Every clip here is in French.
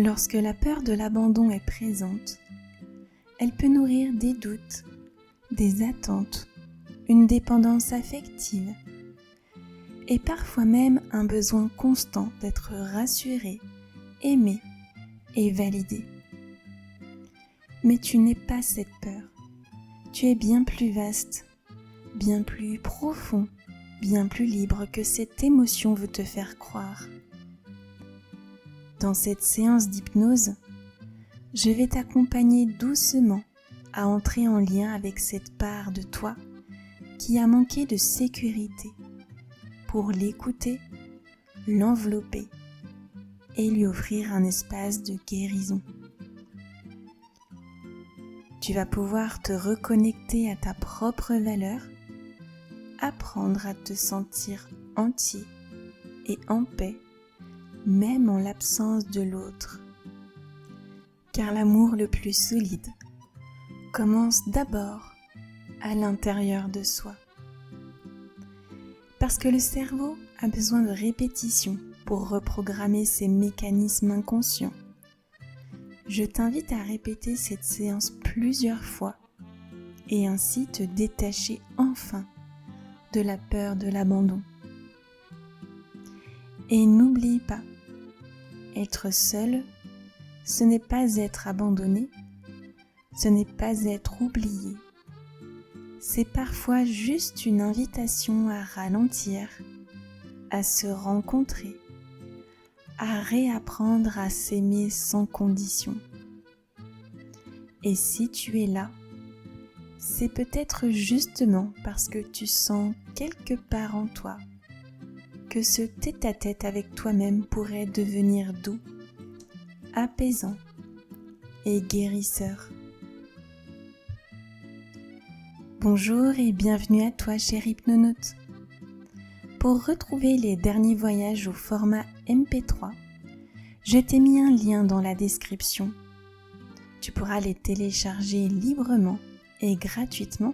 Lorsque la peur de l'abandon est présente, elle peut nourrir des doutes, des attentes, une dépendance affective et parfois même un besoin constant d'être rassuré, aimé et validé. Mais tu n'es pas cette peur. Tu es bien plus vaste, bien plus profond, bien plus libre que cette émotion veut te faire croire. Dans cette séance d'hypnose, je vais t'accompagner doucement à entrer en lien avec cette part de toi qui a manqué de sécurité pour l'écouter, l'envelopper et lui offrir un espace de guérison. Tu vas pouvoir te reconnecter à ta propre valeur, apprendre à te sentir entier et en paix, même en l'absence de l'autre. Car l'amour le plus solide commence d'abord à l'intérieur de soi. Parce que le cerveau a besoin de répétition pour reprogrammer ses mécanismes inconscients. Je t'invite à répéter cette séance plusieurs fois et ainsi te détacher enfin de la peur de l'abandon. Et n'oublie pas, être seul, ce n'est pas être abandonné, ce n'est pas être oublié. C'est parfois juste une invitation à ralentir, à se rencontrer, à réapprendre à s'aimer sans condition. Et si tu es là, c'est peut-être justement parce que tu sens quelque part en toi que ce tête-à-tête avec toi-même pourrait devenir doux, apaisant et guérisseur. Bonjour et bienvenue à toi, cher hypnonaute. Pour retrouver les derniers voyages au format MP3, je t'ai mis un lien dans la description. Tu pourras les télécharger librement et gratuitement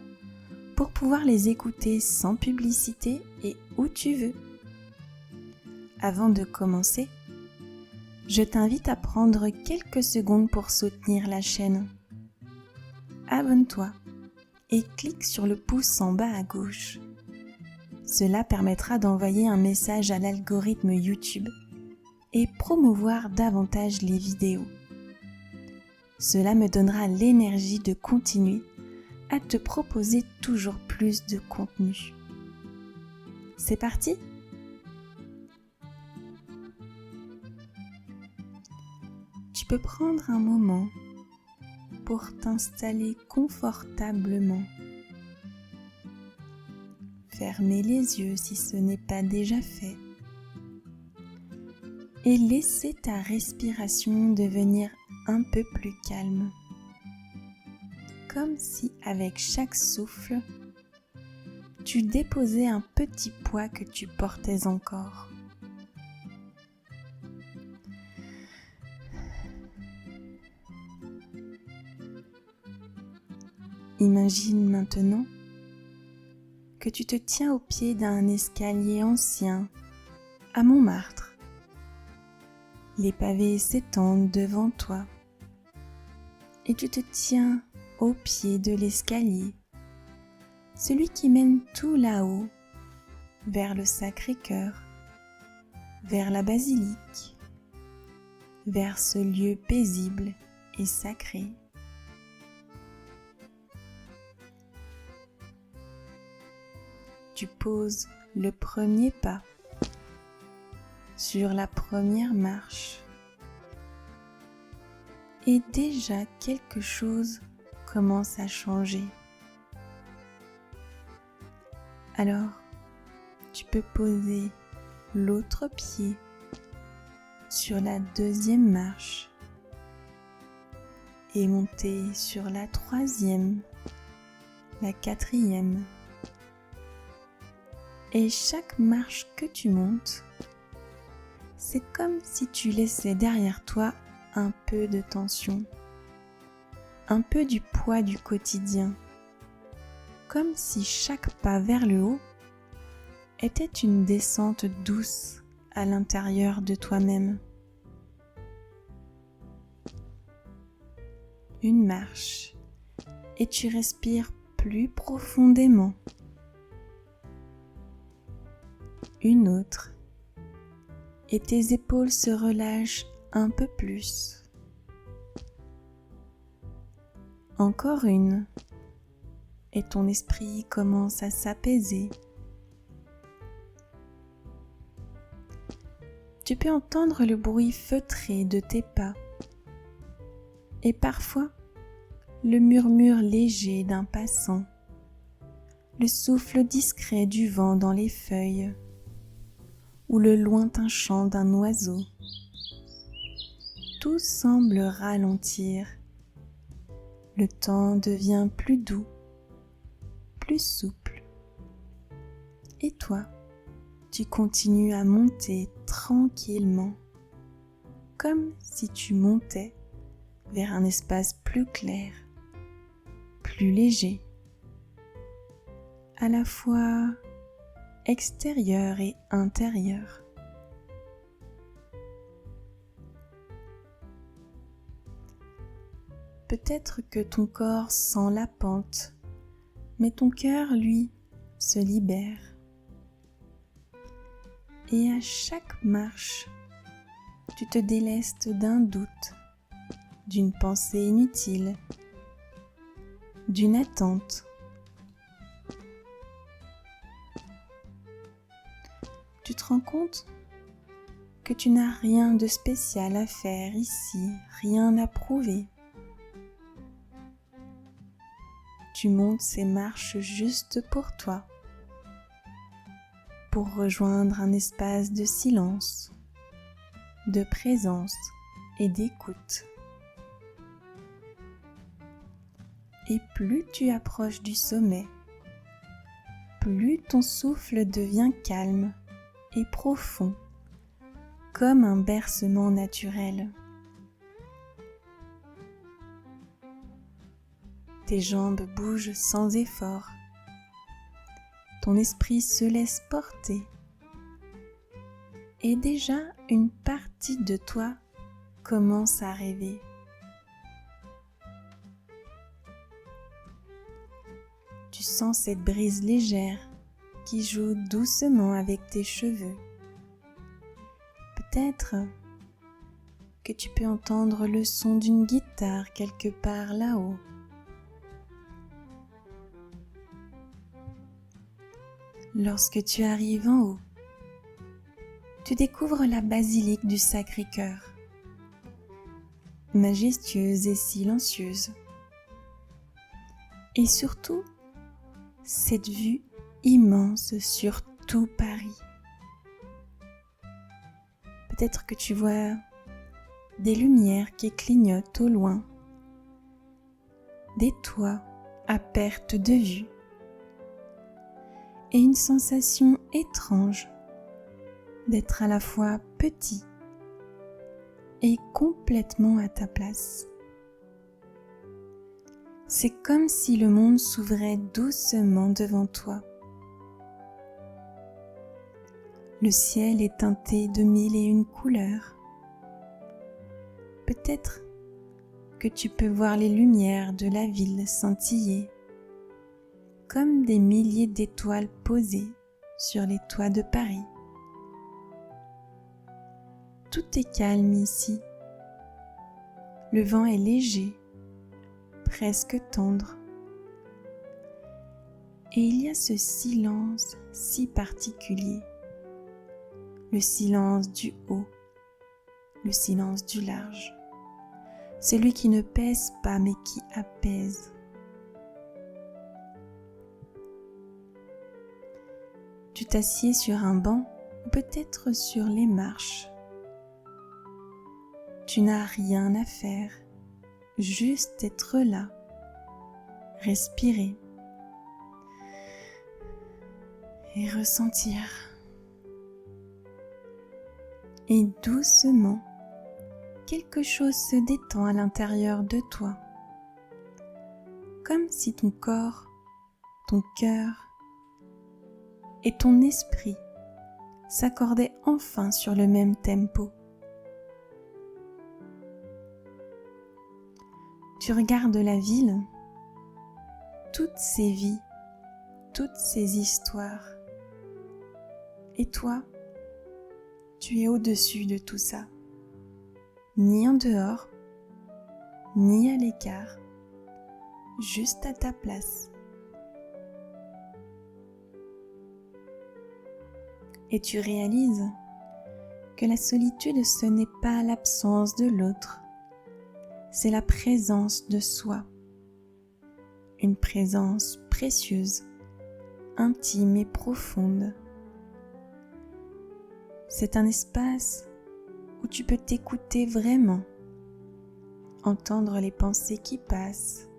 pour pouvoir les écouter sans publicité et où tu veux. Avant de commencer, je t'invite à prendre quelques secondes pour soutenir la chaîne. Abonne-toi et clique sur le pouce en bas à gauche. Cela permettra d'envoyer un message à l'algorithme YouTube et promouvoir davantage les vidéos. Cela me donnera l'énergie de continuer à te proposer toujours plus de contenu. C'est parti ? Tu peux prendre un moment pour t'installer confortablement. Fermer les yeux si ce n'est pas déjà fait. Et laisser ta respiration devenir un peu plus calme. Comme si avec chaque souffle, tu déposais un petit poids que tu portais encore. Imagine maintenant que tu te tiens au pied d'un escalier ancien à Montmartre. Les pavés s'étendent devant toi et tu te tiens au pied de l'escalier, celui qui mène tout là-haut vers le Sacré-Cœur, vers la basilique, vers ce lieu paisible et sacré. Tu poses le premier pas sur la première marche et déjà quelque chose commence à changer. Alors, tu peux poser l'autre pied sur la deuxième marche et monter sur la troisième, la quatrième. Et chaque marche que tu montes, c'est comme si tu laissais derrière toi un peu de tension, un peu du poids du quotidien, comme si chaque pas vers le haut était une descente douce à l'intérieur de toi-même. une marche et tu respires plus profondément. Une autre et tes épaules se relâchent un peu plus. Encore une et ton esprit commence à s'apaiser. Tu peux entendre le bruit feutré de tes pas et parfois le murmure léger d'un passant, le souffle discret du vent dans les feuilles ou le lointain chant d'un oiseau. Tout semble ralentir. Le temps devient plus doux, plus souple. Et toi, tu continues à monter tranquillement, comme si tu montais vers un espace plus clair, plus léger, à la fois extérieur et intérieur. Peut-être que ton corps sent la pente, mais ton cœur, lui, se libère. Et à chaque marche, tu te délestes d'un doute, d'une pensée inutile, d'une attente. Tu te rends compte que tu n'as rien de spécial à faire ici, rien à prouver. Tu montes ces marches juste pour toi, pour rejoindre un espace de silence, de présence et d'écoute. Et plus tu approches du sommet, plus ton souffle devient calme et profond, comme un bercement naturel. Tes jambes bougent sans effort. Ton esprit se laisse porter. Et déjà une partie de toi commence à rêver. Tu sens cette brise légère qui joue doucement avec tes cheveux. Peut-être que tu peux entendre le son d'une guitare quelque part là-haut. Lorsque tu arrives en haut, tu découvres la basilique du Sacré-Cœur, majestueuse et silencieuse. Et surtout, cette vue immense sur tout Paris. Peut-être que tu vois des lumières qui clignotent au loin, des toits à perte de vue, et une sensation étrange d'être à la fois petit et complètement à ta place. C'est comme si le monde s'ouvrait doucement devant toi. Le ciel est teinté de 1001 couleurs. Peut-être que tu peux voir les lumières de la ville scintiller, comme des milliers d'étoiles posées sur les toits de Paris. Tout est calme ici. Le vent est léger, presque tendre. Et il y a ce silence si particulier. Le silence du haut, le silence du large. Celui qui ne pèse pas mais qui apaise. Tu t'assieds sur un banc ou peut-être sur les marches. Tu n'as rien à faire, juste être là, respirer et ressentir. Et doucement, quelque chose se détend à l'intérieur de toi, comme si ton corps, ton cœur et ton esprit s'accordaient enfin sur le même tempo. Tu regardes la ville, toutes ces vies, toutes ces histoires. Et toi, tu es au-dessus de tout ça, ni en dehors, ni à l'écart, juste à ta place. Et tu réalises que la solitude, ce n'est pas l'absence de l'autre, c'est la présence de soi. Une présence précieuse, intime et profonde. C'est un espace où tu peux t'écouter vraiment, entendre les pensées qui passent,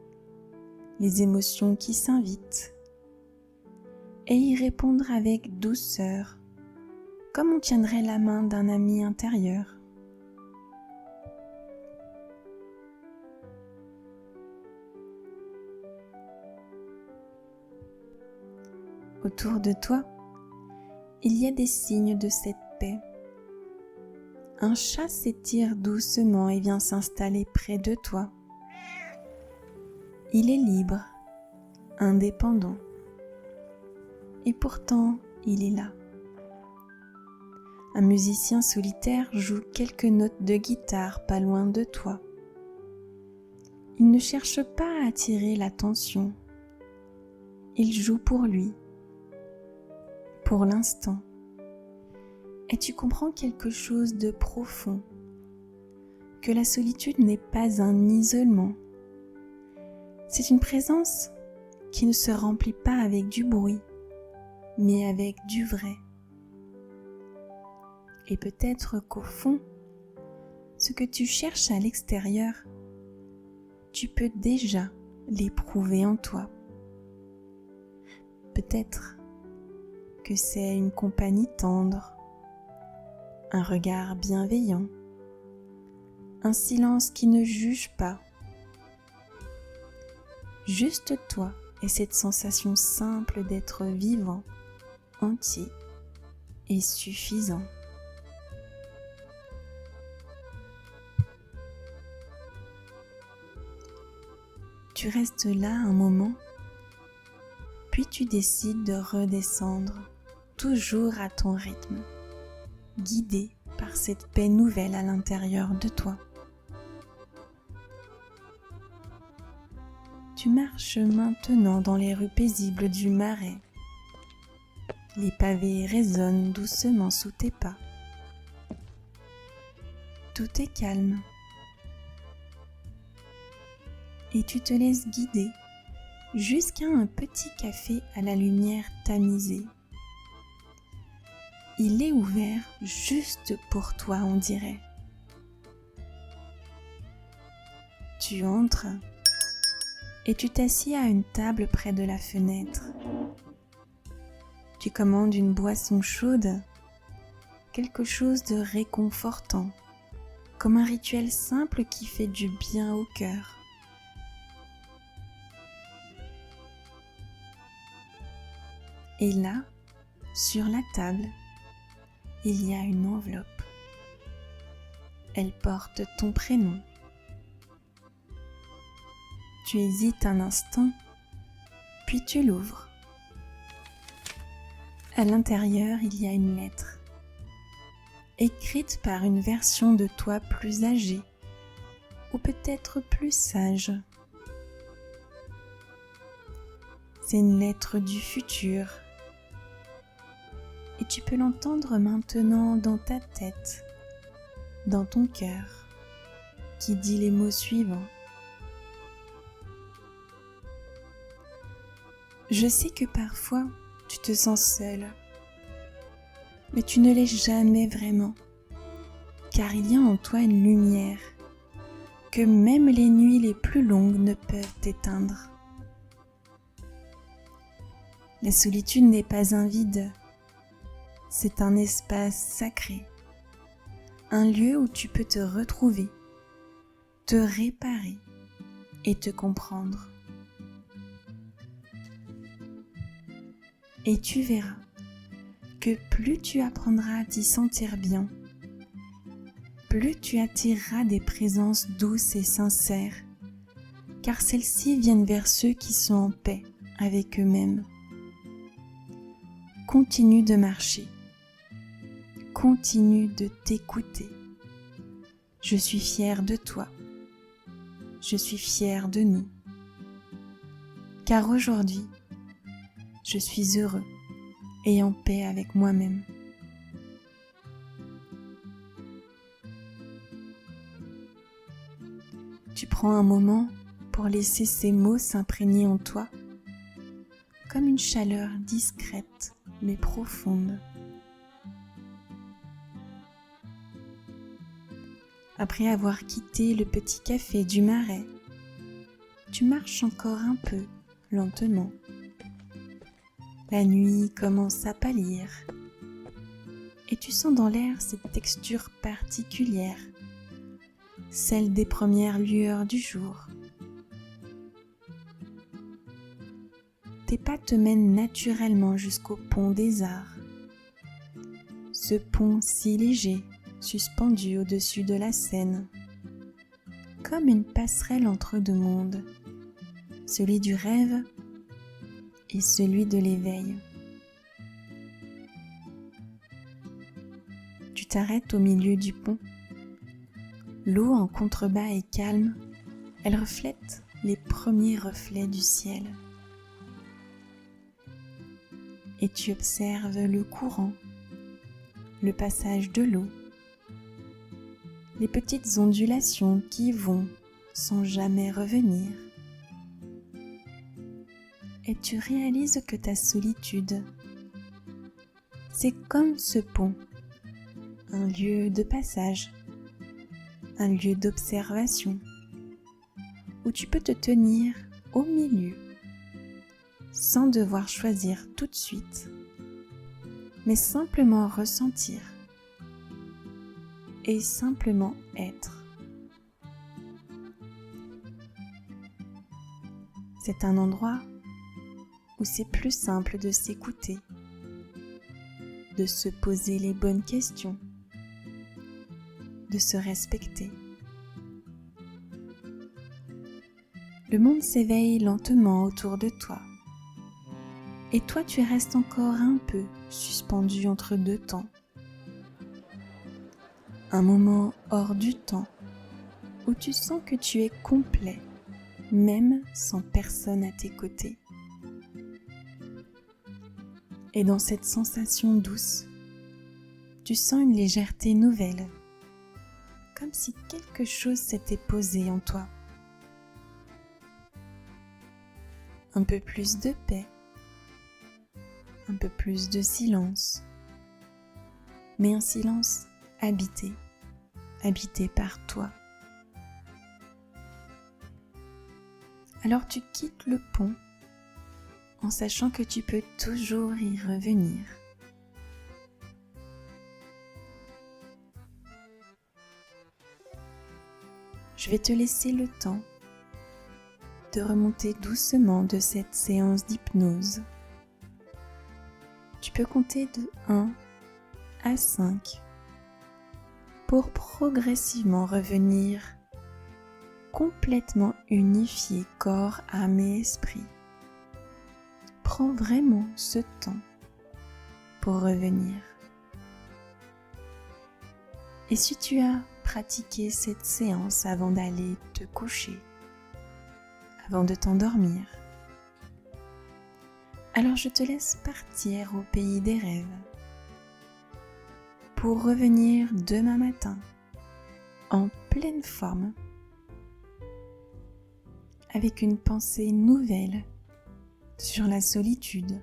les émotions qui s'invitent, et y répondre avec douceur, comme on tiendrait la main d'un ami intérieur. Autour de toi, il y a des signes de cette paix. Un chat s'étire doucement et vient s'installer près de toi. Il est libre, indépendant, et pourtant il est là. Un musicien solitaire joue quelques notes de guitare pas loin de toi. Il ne cherche pas à attirer l'attention. Il joue pour lui, pour l'instant. Et tu comprends quelque chose de profond, que la solitude n'est pas un isolement. C'est une présence qui ne se remplit pas avec du bruit, mais avec du vrai. Et peut-être qu'au fond, ce que tu cherches à l'extérieur, tu peux déjà l'éprouver en toi. Peut-être que c'est une compagnie tendre, un regard bienveillant, un silence qui ne juge pas. Juste toi et cette sensation simple d'être vivant, entier et suffisant. Tu restes là un moment, puis tu décides de redescendre, toujours à ton rythme, guidé par cette paix nouvelle à l'intérieur de toi. Tu marches maintenant dans les rues paisibles du Marais. Les pavés résonnent doucement sous tes pas. Tout est calme. Et tu te laisses guider jusqu'à un petit café à la lumière tamisée. Il est ouvert juste pour toi, on dirait. Tu entres et tu t'assieds à une table près de la fenêtre. Tu commandes une boisson chaude, quelque chose de réconfortant, comme un rituel simple qui fait du bien au cœur. Et là, sur la table, il y a une enveloppe. Elle porte ton prénom. Tu hésites un instant, puis tu l'ouvres. À l'intérieur, il y a une lettre, écrite par une version de toi plus âgée, ou peut-être plus sage. C'est une lettre du futur. Et tu peux l'entendre maintenant dans ta tête, dans ton cœur, qui dit les mots suivants. Je sais que parfois, tu te sens seul, mais tu ne l'es jamais vraiment, car il y a en toi une lumière que même les nuits les plus longues ne peuvent éteindre. La solitude n'est pas un vide. C'est un espace sacré, un lieu où tu peux te retrouver, te réparer et te comprendre. Et tu verras que plus tu apprendras à t'y sentir bien, plus tu attireras des présences douces et sincères, car celles-ci viennent vers ceux qui sont en paix avec eux-mêmes. Continue de marcher. Continue de t'écouter. Je suis fière de toi. Je suis fière de nous. Car aujourd'hui, je suis heureux et en paix avec moi-même. Tu prends un moment pour laisser ces mots s'imprégner en toi comme une chaleur discrète mais profonde. Après avoir quitté le petit café du Marais, tu marches encore un peu, lentement. La nuit commence à pâlir et tu sens dans l'air cette texture particulière, celle des premières lueurs du jour. Tes pas te mènent naturellement jusqu'au pont des Arts. Ce pont si léger, suspendu au-dessus de la Seine, comme une passerelle entre deux mondes, celui du rêve et celui de l'éveil. Tu t'arrêtes au milieu du pont. L'eau en contrebas est calme, elle reflète les premiers reflets du ciel. Et tu observes le courant, le passage de l'eau, les petites ondulations qui vont sans jamais revenir. Et tu réalises que ta solitude, c'est comme ce pont, un lieu de passage, un lieu d'observation, où tu peux te tenir au milieu, sans devoir choisir tout de suite, mais simplement ressentir et simplement être. C'est un endroit où c'est plus simple de s'écouter, de se poser les bonnes questions, de se respecter. Le monde s'éveille lentement autour de toi, et toi tu restes encore un peu suspendu entre deux temps. Un moment hors du temps où tu sens que tu es complet, même sans personne à tes côtés. Et dans cette sensation douce, tu sens une légèreté nouvelle, comme si quelque chose s'était posé en toi. Un peu plus de paix, un peu plus de silence, mais un silence habité par toi. Alors tu quittes le pont en sachant que tu peux toujours y revenir. Je vais te laisser le temps de remonter doucement de cette séance d'hypnose. Tu peux compter de 1 à 5 pour progressivement revenir complètement unifié corps, âme et esprit. Prends vraiment ce temps pour revenir. Et si tu as pratiqué cette séance avant d'aller te coucher, avant de t'endormir, alors je te laisse partir au pays des rêves pour revenir demain matin en pleine forme avec une pensée nouvelle sur la solitude